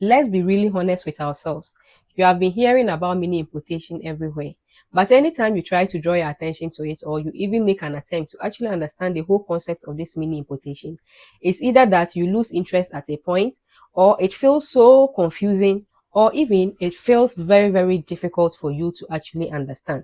let's be really honest with ourselves. You have been hearing about mini importation everywhere. But anytime you try to draw your attention to it, or you even make an attempt to actually understand the whole concept of this mini importation, it's either that you lose interest at a point, or it feels so confusing, or even it feels very, very difficult for you to actually understand.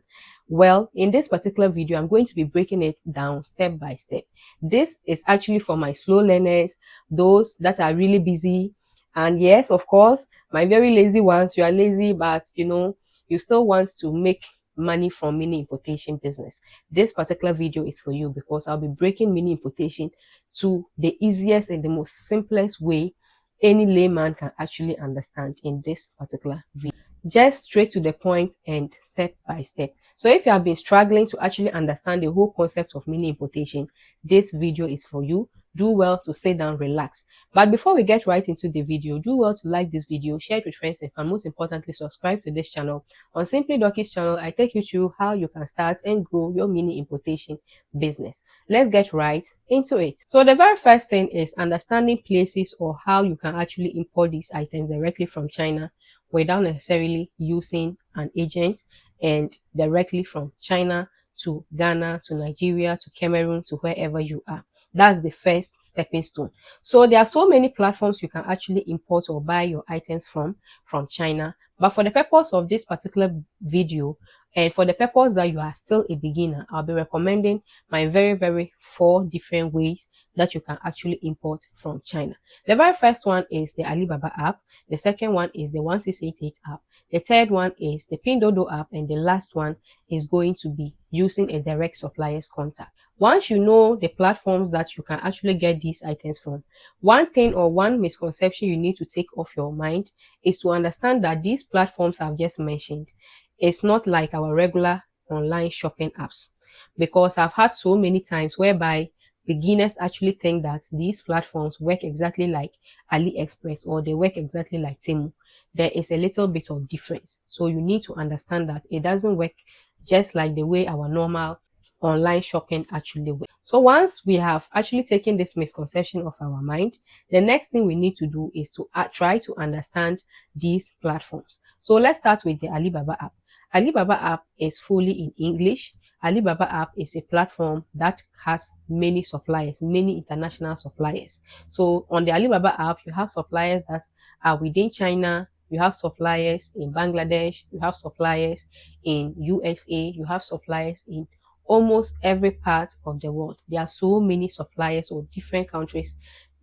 Well, in this particular video, I'm going to be breaking it down step by step. This is actually for my slow learners, those that are really busy, and yes, of course, my very lazy ones. You are lazy, but you still want to make money from mini importation business. This particular video is for you, because I'll be breaking mini importation to the easiest and the most simplest way any layman can actually understand in this particular video. Just straight to the point and step by step. So if you have been struggling to actually understand the whole concept of mini importation, this video is for you. Do well to sit down, relax. But before we get right into the video, do well to like this video, share it with friends, and most importantly, subscribe to this channel. On Simply Dorkie's channel, I take you through how you can start and grow your mini importation business. Let's get right into it. So the very first thing is understanding places, or how you can actually import these items directly from China without necessarily using an agent, and directly from China to Ghana, to Nigeria, to Cameroon, to wherever you are. That's the first stepping stone. So there are so many platforms you can actually import or buy your items from China. But for the purpose of this particular video, and for the purpose that you are still a beginner, I'll be recommending my very 4 different ways that you can actually import from China. The very first one is the Alibaba app. The second one is the 1688 app. The third one is the Pindodo app, and the last one is going to be using a direct supplier's contact. Once you know the platforms that you can actually get these items from, one thing or one misconception you need to take off your mind is to understand that these platforms I've just mentioned, it's not like our regular online shopping apps. Because I've had so many times whereby beginners actually think that these platforms work exactly like AliExpress, or they work exactly like Temu. There is a little bit of difference. So you need to understand that it doesn't work just like the way our normal online shopping actually works. So once we have actually taken this misconception off our mind, the next thing we need to do is to try to understand these platforms. So let's start with the Alibaba app. Alibaba app is fully in English. Alibaba app is a platform that has many suppliers, many international suppliers. So on the Alibaba app, you have suppliers that are within China, you have suppliers in Bangladesh, you have suppliers in USA, you have suppliers in almost every part of the world. There are so many suppliers, or different countries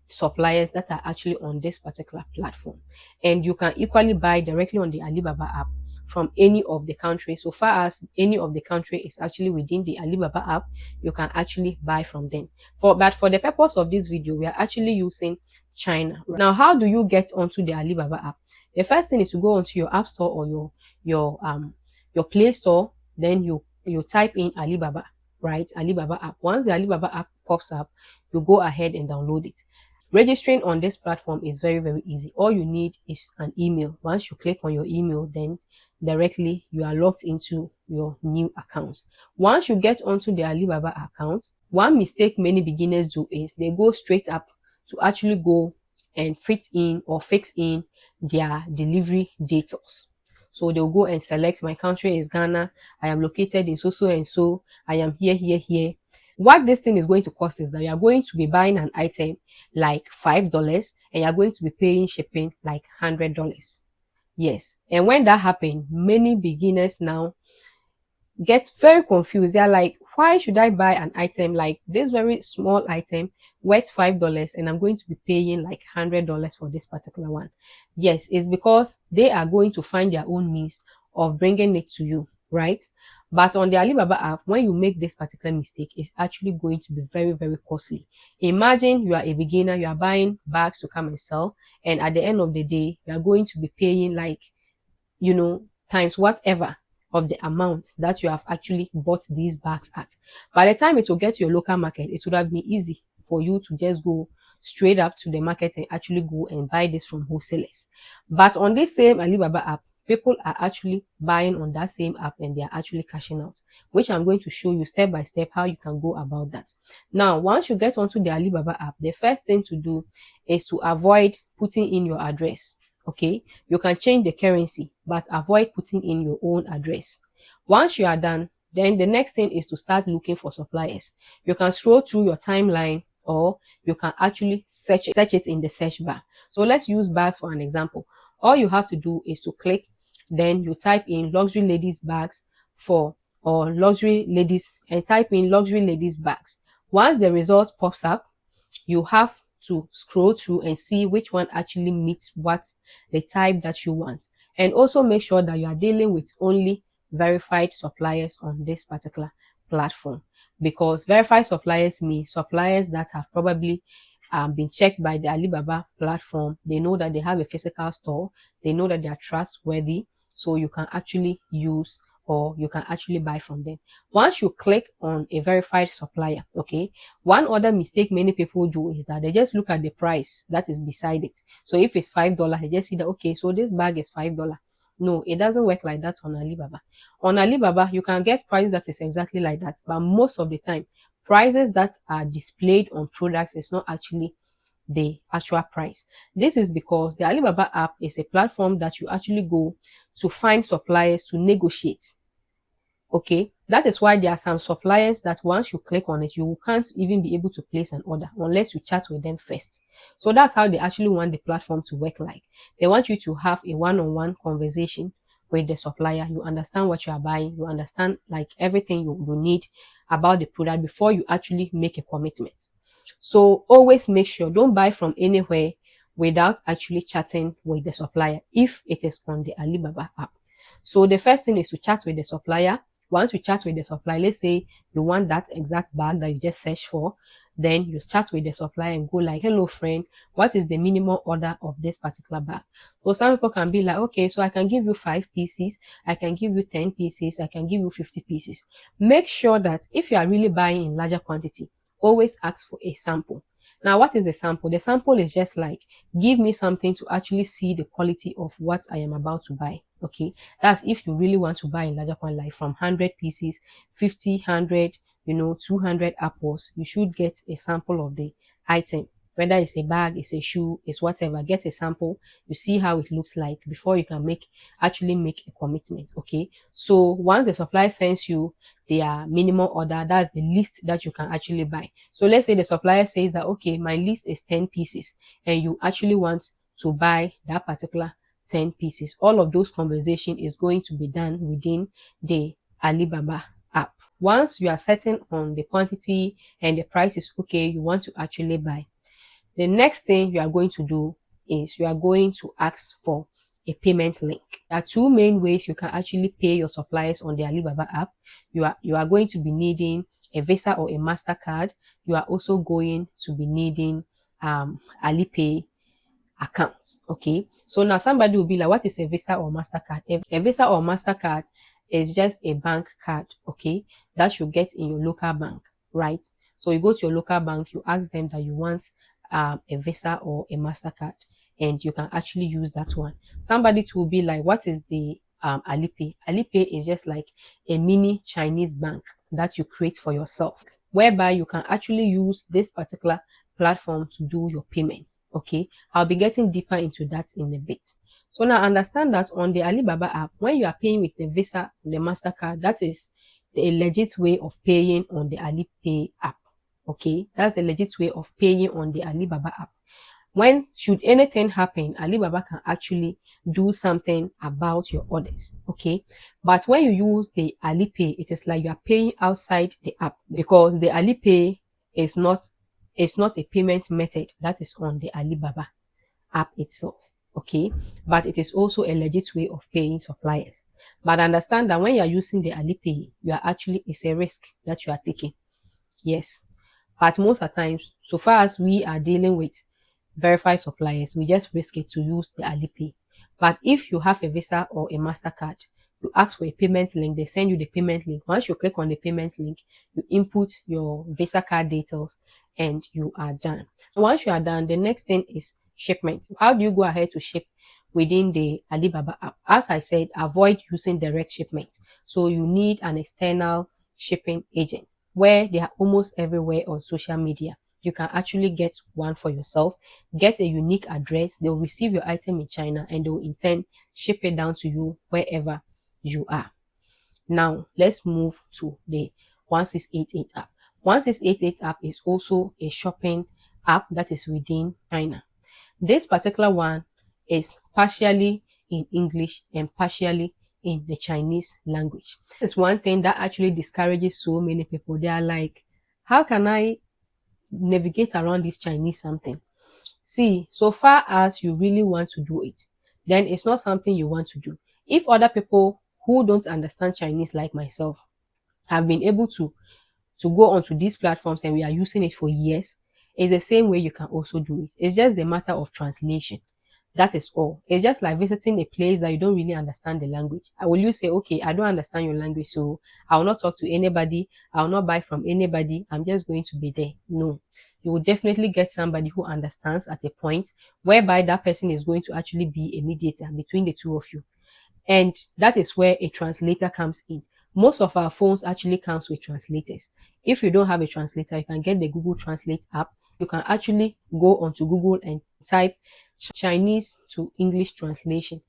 suppliers, that are actually on this particular platform. And you can equally buy directly on the Alibaba app from any of the countries. So far as any of the country is actually within the Alibaba app, you can actually buy from them. But for the purpose of this video, we are actually using China. Now, how do you get onto the Alibaba app? The first thing is to go onto your app store, or your Play Store. Then you type in Alibaba, right? Alibaba app. Once the Alibaba app pops up, you go ahead and download it. Registering on this platform is very easy. All you need is an email. Once you click on your email, then directly you are logged into your new account. Once you get onto the Alibaba account, one mistake many beginners do is they go straight up to actually go and fit in or fix in their delivery details. So they'll go and select, my country is Ghana, I am located in so and so, I am here. What this thing is going to cost is that you are going to be buying an item like $5, and you are going to be paying shipping like $100. Yes. And when that happens, many beginners now get very confused. They are like, why should I buy an item like this very small item worth $5, and I'm going to be paying like $100 for this particular one? Yes, it's because they are going to find their own means of bringing it to you, right? But on the Alibaba app, when you make this particular mistake, it's actually going to be very costly. Imagine you are a beginner, you are buying bags to come and sell, and at the end of the day, you are going to be paying like, times whatever of the amount that you have actually bought these bags at. By the time it will get to your local market, it would have been easy for you to just go straight up to the market and actually go and buy this from wholesalers. But on this same Alibaba app, people are actually buying on that same app, and they are actually cashing out, which I'm going to show you step by step how you can go about that. Now, once you get onto the Alibaba app, the first thing to do is to avoid putting in your address. Okay, you can change the currency, but avoid putting in your own address. Once you are done, then the next thing is to start looking for suppliers. You can scroll through your timeline, or you can actually search it in the search bar. So let's use bags for an example. All you have to do is to click, then you type in luxury ladies bags for, or luxury ladies, and type in luxury ladies bags. Once the result pops up, you have to scroll through and see which one actually meets what the type that you want. And also make sure that you are dealing with only verified suppliers on this particular platform, because verified suppliers mean suppliers that have probably been checked by the Alibaba platform. They know that they have a physical store. They know that they are trustworthy. So you can actually use, or you can actually buy from them. Once you click on a verified supplier, okay, one other mistake many people do is that they just look at the price that is beside it. So if it's $5, they just see that, okay, so this bag is $5. No, it doesn't work like that on Alibaba. On Alibaba, you can get prices that is exactly like that, but most of the time, prices that are displayed on products is not actually the actual price. This is because the Alibaba app is a platform that you actually go to find suppliers to negotiate. Okay, that is why there are some suppliers that once you click on it, you can't even be able to place an order unless you chat with them first. So that's how they actually want the platform to work like. They want you to have a one-on-one conversation with the supplier. You understand what you are buying. You understand like everything you need about the product before you actually make a commitment. So always make sure, don't buy from anywhere without actually chatting with the supplier if it is on the Alibaba app. So the first thing is to chat with the supplier. Once you chat with the supplier, let's say you want that exact bag that you just searched for, then you chat with the supplier and go like, hello friend, what is the minimum order of this particular bag? So some people can be like, okay, so I can give you 5 pieces, I can give you 10 pieces, I can give you 50 pieces. Make sure that if you are really buying in larger quantity, always ask for a sample. Now, what is the sample? The sample is just like, give me something to actually see the quality of what I am about to buy. Okay, that's if you really want to buy in larger quantity, like from 100 pieces, 50, 100, 200 apples, you should get a sample of the item. Whether it's a bag, it's a shoe, it's whatever, get a sample, you see how it looks like before you can actually make a commitment. Okay, so once the supplier sends you their minimum order, that's the list that you can actually buy. So let's say the supplier says that, okay, my list is 10 pieces and you actually want to buy that particular 10 pieces. All of those conversation is going to be done within the Alibaba app. Once you are certain on the quantity and the price is okay, you want to actually buy, the next thing you are going to do is you are going to ask for a payment link. There are two main ways you can actually pay your suppliers on the Alibaba app. You are going to be needing a Visa or a MasterCard. You are also going to be needing Alipay account. Okay, so now somebody will be like, what is a Visa or MasterCard? A Visa or MasterCard is just a bank card, okay, that you get in your local bank, right? So you go to your local bank, you ask them that you want a Visa or a MasterCard, and you can actually use that one. Somebody will be like, what is the Alipay? Alipay is just like a mini Chinese bank that you create for yourself, whereby you can actually use this particular platform to do your payments. Okay, I'll be getting deeper into that in a bit. So now understand that on the Alibaba app, when you are paying with the Visa, the MasterCard, that is a legit way of paying on the Alipay app. Okay, that's a legit way of paying on the Alibaba app. When should anything happen, Alibaba can actually do something about your orders. Okay, but when you use the Alipay, it is like you are paying outside the app, because the Alipay is not a payment method that is on the Alibaba app itself. Okay, but it is also a legit way of paying suppliers. But understand that when you are using the Alipay, it's a risk that you are taking. Yes, but most of the times, so far as we are dealing with verified suppliers, we just risk it to use the Alipay. But if you have a Visa or a MasterCard, you ask for a payment link, they send you the payment link. Once you click on the payment link, you input your Visa card details and you are done. Once you are done, the next thing is shipment. How do you go ahead to ship within the Alibaba app? As I said, avoid using direct shipment. So you need an external shipping agent, where they are almost everywhere on social media. you can actually get one for yourself, get a unique address. They'll receive your item in China and they'll in turn ship it down to you wherever you are. Now, let's move to the 1688 app. 1688 app is also a shopping app that is within China. This particular one is partially in English and partially in the Chinese language. It's one thing that actually discourages so many people. They are like, how can I navigate around this Chinese something? See, so far as you really want to do it, then it's not something you want to do. If other people who don't understand Chinese like myself have been able to go onto these platforms and we are using it for years, it's the same way you can also do it. It's just a matter of translation. That is all. It's just like visiting a place that you don't really understand the language. Will you say, okay, I don't understand your language, so I will not talk to anybody, I will not buy from anybody, I'm just going to be there? No. You will definitely get somebody who understands at a point whereby that person is going to actually be a mediator between the two of you. And that is where a translator comes in. Most of our phones actually comes with translators. If you don't have a translator, you can get the Google Translate app. You can actually go onto Google and type Chinese to English translation.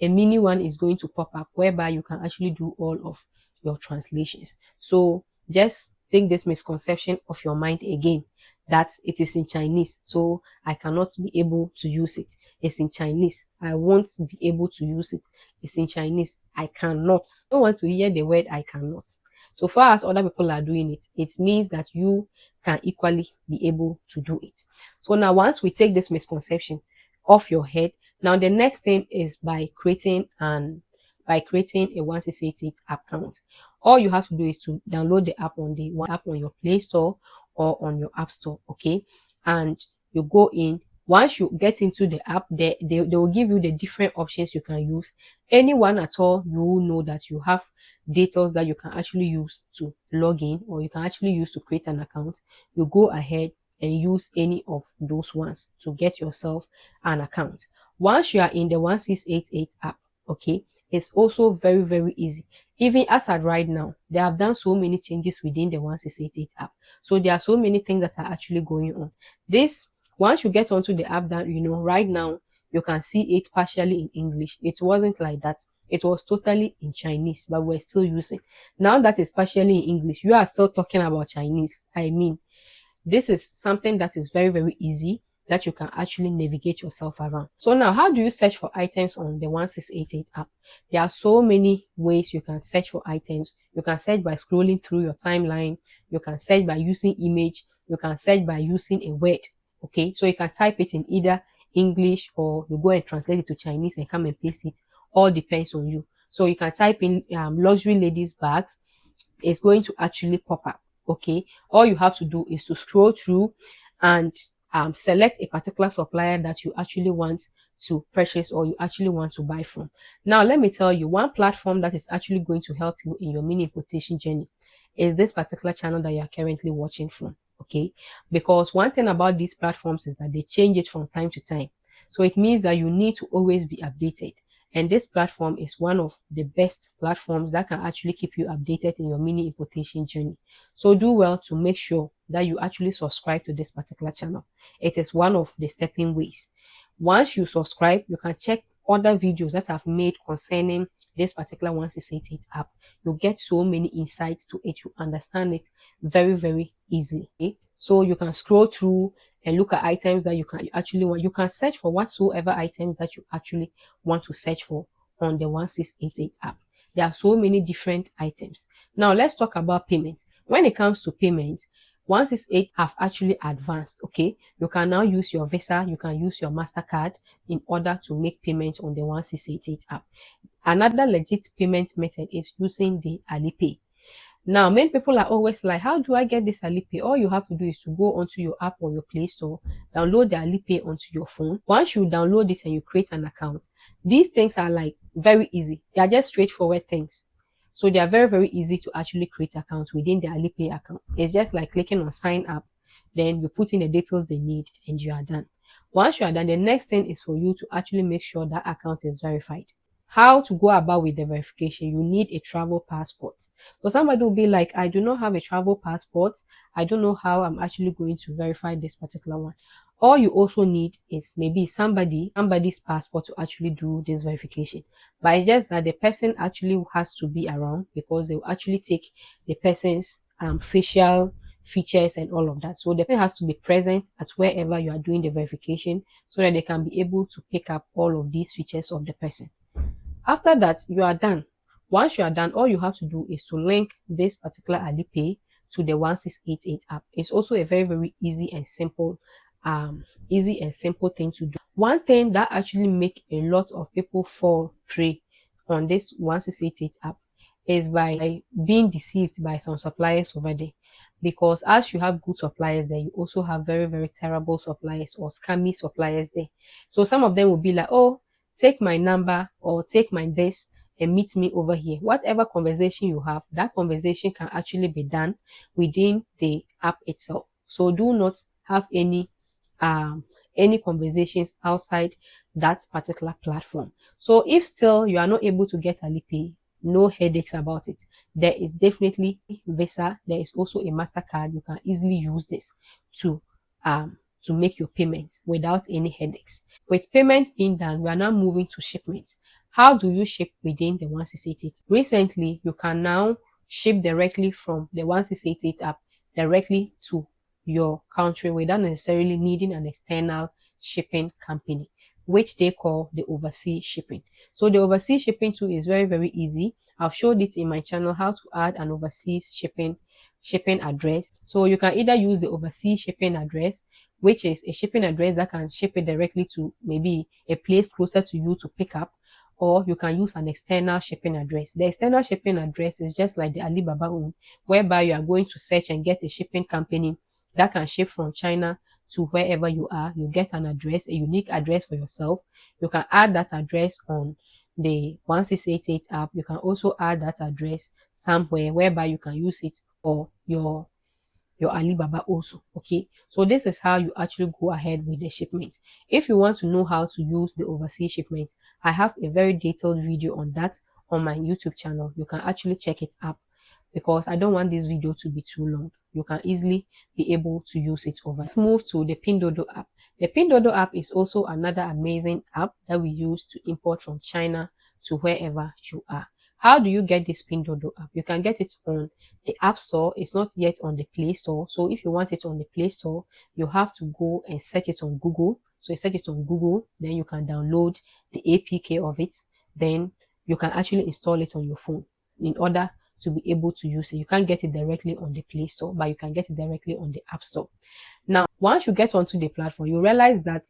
A mini one is going to pop up whereby you can actually do all of your translations. So just take this misconception off your mind again, that it is in Chinese, so I cannot be able to use it. It's in Chinese, I won't be able to use it. It's in Chinese, I cannot. I don't want to hear the word I cannot. So far as other people are doing it, it means that you can equally be able to do it. So now once we take this misconception off your head, now the next thing is by creating a 1688 account. All you have to do is to download the app on your Play Store or on your App Store, okay? And you go in. Once you get into the app, they will give you the different options you can use. Anyone at all, you will know that you have details that you can actually use to log in, or you can actually use to create an account. You go ahead and use any of those ones to get yourself an account. Once you are in the 1688 app, okay, it's also very, very easy. Even as at right now, they have done so many changes within the 1688 app. So there are so many things that are actually going on. Once you get onto the app, that right now you can see it partially in English. It wasn't like that. It was totally in Chinese, but we're still using. Now that it's partially in English, you are still talking about Chinese. I mean, this is something that is very, very easy, that you can actually navigate yourself around. So now, how do you search for items on the 1688 app? There are so many ways you can search for items. You can search by scrolling through your timeline. You can search by using image. You can search by using a word. Okay, so you can type it in either English or you go and translate it to Chinese and come and paste it. All depends on you. So you can type in luxury ladies bags. It's going to actually pop up. Okay, all you have to do is to scroll through and select a particular supplier that you actually want to purchase or you actually want to buy from. Now, let me tell you, one platform that is actually going to help you in your mini importation journey is this particular channel that you are currently watching from. Okay, because one thing about these platforms is that they change it from time to time. So it means that you need to always be updated. And this platform is one of the best platforms that can actually keep you updated in your mini importation journey. So do well to make sure that you actually subscribe to this particular channel. It is one of the stepping ways. Once you subscribe, you can check other videos that I've made concerning this particular 1688 app. You get so many insights to it. You understand it very, very easily. Okay? So you can scroll through and look at items that you actually want. You can search for whatsoever items that you actually want to search for on the 1688 app. There are so many different items. Now let's talk about payment. When it comes to payment, 168 have actually advanced. Okay, you can now use your Visa, you can use your MasterCard in order to make payments on the 1688 app. Another legit payment method is using the Alipay. Now, many people are always like, how do I get this Alipay? All you have to do is to go onto your app or your Play Store, download the Alipay onto your phone. Once you download this and you create an account, these things are like very easy. They are just straightforward things. So they are very, very easy to actually create accounts within the Alipay account. It's just like clicking on sign up, then you put in the details they need and you are done. Once you are done, the next thing is for you to actually make sure that account is verified. how to go about with the verification. You need a travel passport. So somebody will be like, I do not have a travel passport. I don't know how I'm actually going to verify this particular one. All you also need is maybe somebody's passport to actually do this verification. But it's just that the person actually has to be around, because they will actually take the person's facial features and all of that. So the person has to be present at wherever you are doing the verification, so that they can be able to pick up all of these features of the person. After that, you are done. Once you are done, all you have to do is to link this particular Alipay to the 1688 app. It's also a very, very easy and simple thing to do. One thing that actually make a lot of people fall prey on this 1688 app is by being deceived by some suppliers over there. Because as you have good suppliers there, you also have very, very terrible suppliers or scammy suppliers there. So some of them will be like, oh, take my number or take my this and meet me over here. Whatever conversation you have, that conversation can actually be done within the app itself. So do not have any conversations outside that particular platform. So if still you are not able to get Alipay, no headaches about it. There is definitely Visa. There is also a MasterCard. You can easily use this to make your payments without any headaches. With payment being done, we are now moving to shipment. How do you ship within the 1688? Recently, you can now ship directly from the 1688 app directly to your country without necessarily needing an external shipping company, which they call the overseas shipping. So the overseas shipping too is very, very easy. I've showed it in my channel how to add an overseas shipping address. So you can either use the overseas shipping address, which is a shipping address that can ship it directly to maybe a place closer to you to pick up, or you can use an external shipping address. The external shipping address is just like the Alibaba one, whereby you are going to search and get a shipping company that can ship from China to wherever you are. You get an address, a unique address for yourself. You can add that address on the 1688 app. You can also add that address somewhere whereby you can use it or your Alibaba also. Okay, so this is how you actually go ahead with the shipment. If you want to know how to use the overseas shipment, I have a very detailed video on that on my YouTube channel. You can actually check it up, because I don't want this video to be too long. You can easily be able to use it over. Let's move to the Pinduoduo app. The Pinduoduo app is also another amazing app that we use to import from China to wherever you are. How do you get this Pinduoduo app? You can get it on the App Store. It's not yet on the Play Store. So if you want it on the Play Store, you have to go and search it on Google. So you search it on Google, then you can download the APK of it. Then you can actually install it on your phone in order to be able to use it. You can't get it directly on the Play Store, but you can get it directly on the App Store. Now, once you get onto the platform, you realize that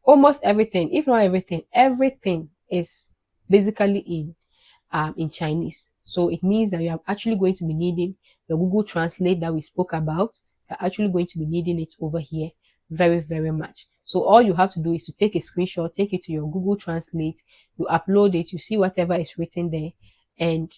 almost everything, if not everything, everything is basically in Chinese. So it means that you are actually going to be needing the Google Translate that we spoke about. You're actually going to be needing it over here very, very much. So all you have to do is to take a screenshot, take it to your Google Translate, you upload it, you see whatever is written there, and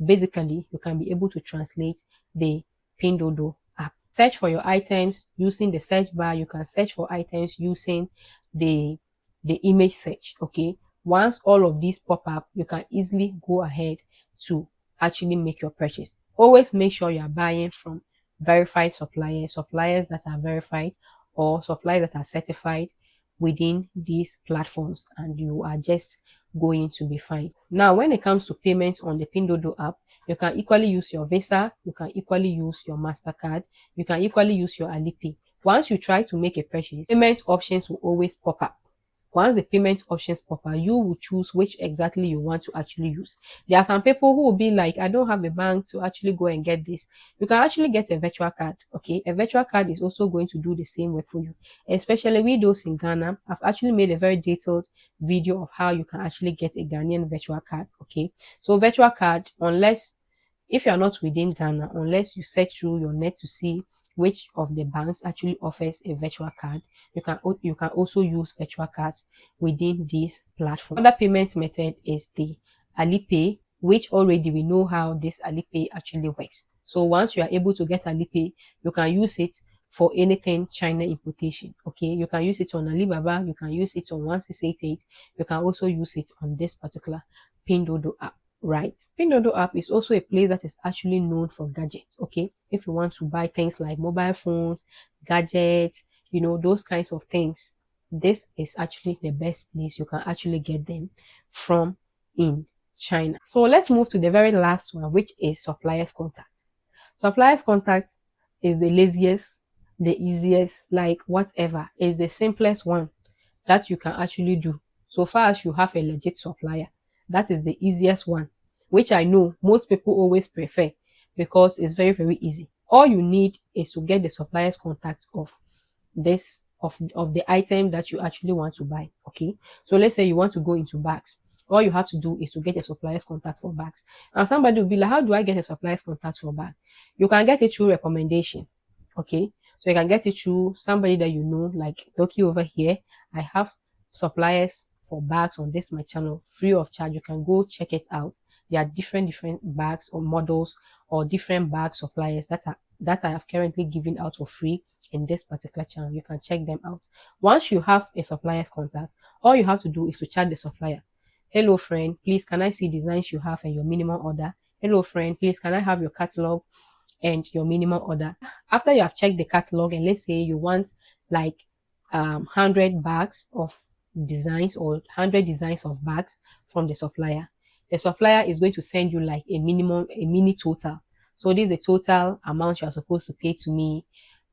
basically you can be able to translate the Pinduoduo app. Search for your items using the search bar. You can search for items using the image search. Okay, once all of these pop up, you can easily go ahead to actually make your purchase. Always make sure you are buying from verified suppliers that are verified, or suppliers that are certified within these platforms, and you are just going to be fine. Now, when it comes to payments on the Pinduoduo app, you can equally use your Visa, you can equally use your MasterCard, you can equally use your Alipay. Once you try to make a purchase, payment options will always pop up. Once the payment options pop up, you will choose which exactly you want to actually use. There are some people who will be like, I don't have a bank to actually go and get this. You can actually get a virtual card. Okay, a virtual card is also going to do the same work for you, especially with those in Ghana. I've actually made a very detailed video of how you can actually get a Ghanaian virtual card. Okay, so virtual card, if you are not within Ghana, unless you search through your net to see which of the banks actually offers a virtual card, you can also use virtual cards within this platform. Another payment method is the Alipay, which already we know how this Alipay actually works. So once you are able to get Alipay, you can use it for anything China importation. Okay, you can use it on Alibaba, you can use it on 1688, you can also use it on this particular Pindodo app. Right, Pindodo app is also a place that is actually known for gadgets. Okay, if you want to buy things like mobile phones, gadgets, those kinds of things, this is actually the best place you can actually get them from in China. So let's move to the very last one, which is suppliers contact. Suppliers contact is the laziest, the easiest, like whatever, is the simplest one that you can actually do. So far as you have a legit supplier, that is the easiest one, which I know most people always prefer because it's very, very easy. All you need is to get the supplier's contact of this of the item that you actually want to buy. Okay, so let's say you want to go into bags. All you have to do is to get a supplier's contact for bags. And somebody will be like, how do I get a supplier's contact for bag? You can get it through recommendation. Okay, so you can get it through somebody that you know, like Dorkie over here. I have suppliers for bags on this my channel free of charge. You can go check it out. There are different bags or models or different bag suppliers that I have currently given out for free in this particular channel. You can check them out. Once you have a supplier's contact, all you have to do is to chat the supplier. Hello friend, please can I see designs you have and your minimum order? Hello friend, please can I have your catalog and your minimum order? After you have checked the catalog, and let's say you want like 100 bags of designs or 100 designs of bags from the supplier is going to send you like a mini total. So this is the total amount you are supposed to pay to me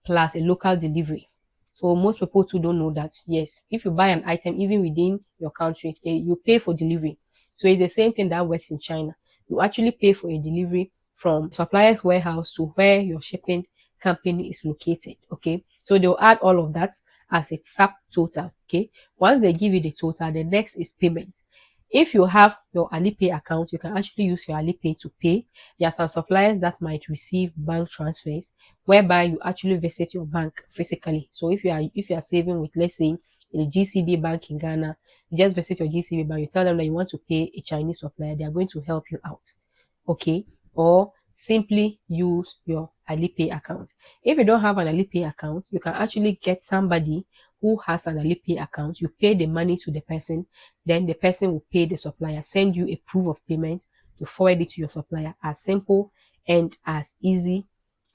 plus a local delivery. So most people too don't know that, yes, if you buy an item even within your country, you pay for delivery. So it's the same thing that works in China. You actually pay for a delivery from supplier's warehouse to where your shipping company is located. Okay, so they'll add all of that as a sub total. Okay, once they give you the total, the next is payment. If you have your Alipay account, you can actually use your Alipay to pay. There are some suppliers that might receive bank transfers whereby you actually visit your bank physically. So if you are saving with, let's say, a GCB bank in Ghana, you just visit your GCB bank, you tell them that you want to pay a Chinese supplier, they are going to help you out. Okay, or simply use your Alipay account. If you don't have an Alipay account, you can actually get somebody who has an Alipay account. You pay the money to the person, then the person will pay the supplier, send you a proof of payment, you forward it to your supplier. As simple and as easy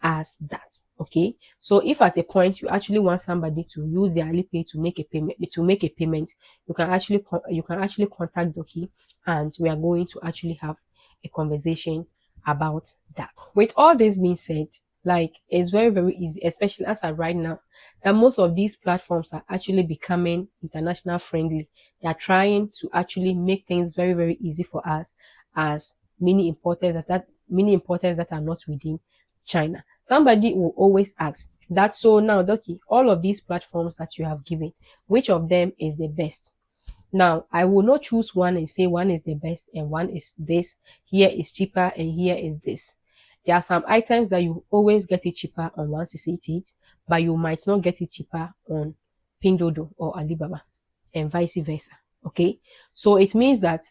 as that. Okay, so if at a point you actually want somebody to use their Alipay to make a payment, you can actually contact Dorkie, and we are going to actually have a conversation about that. With all this being said, like, it's very, very easy, especially as of right now, that most of these platforms are actually becoming international friendly. They are trying to actually make things very, very easy for us as mini importers that are not within China. Somebody will always ask that, so now Dorkie, all of these platforms that you have given, which of them is the best? Now, I will not choose one and say one is the best and one is this, here is cheaper and here is this. There are some items that you always get it cheaper on 1688, but you might not get it cheaper on Pindodo or Alibaba, and vice versa. Okay, so it means that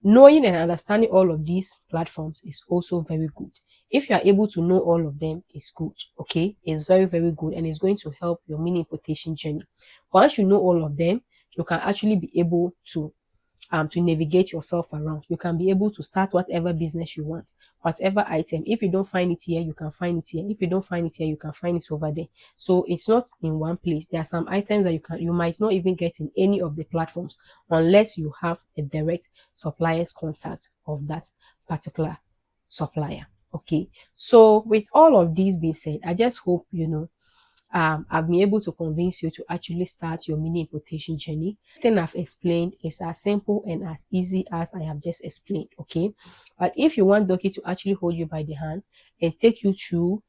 knowing and understanding all of these platforms is also very good. If you are able to know all of them, it's good. Okay, it's very, very good, and it's going to help your mini importation journey. Once you know all of them, you can actually be able to navigate yourself around. You can be able to start whatever business you want, whatever item. If you don't find it here, you can find it here. If you don't find it here, you can find it over there. So it's not in one place. There are some items that you might not even get in any of the platforms unless you have a direct supplier's contact of that particular supplier. Okay, so with all of these being said, I just hope I've been able to convince you to actually start your mini importation journey. Everything I've explained is as simple and as easy as I have just explained. Okay, but if you want Dorkie to actually hold you by the hand and take you through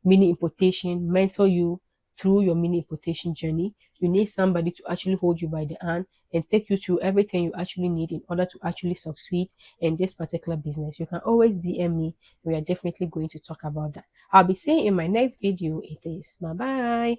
mini importation, mentor you through your mini importation journey, you need somebody to actually hold you by the hand and take you through everything you actually need in order to actually succeed in this particular business. You can always DM me. We are definitely going to talk about that. I'll be seeing in my next video. It is bye bye.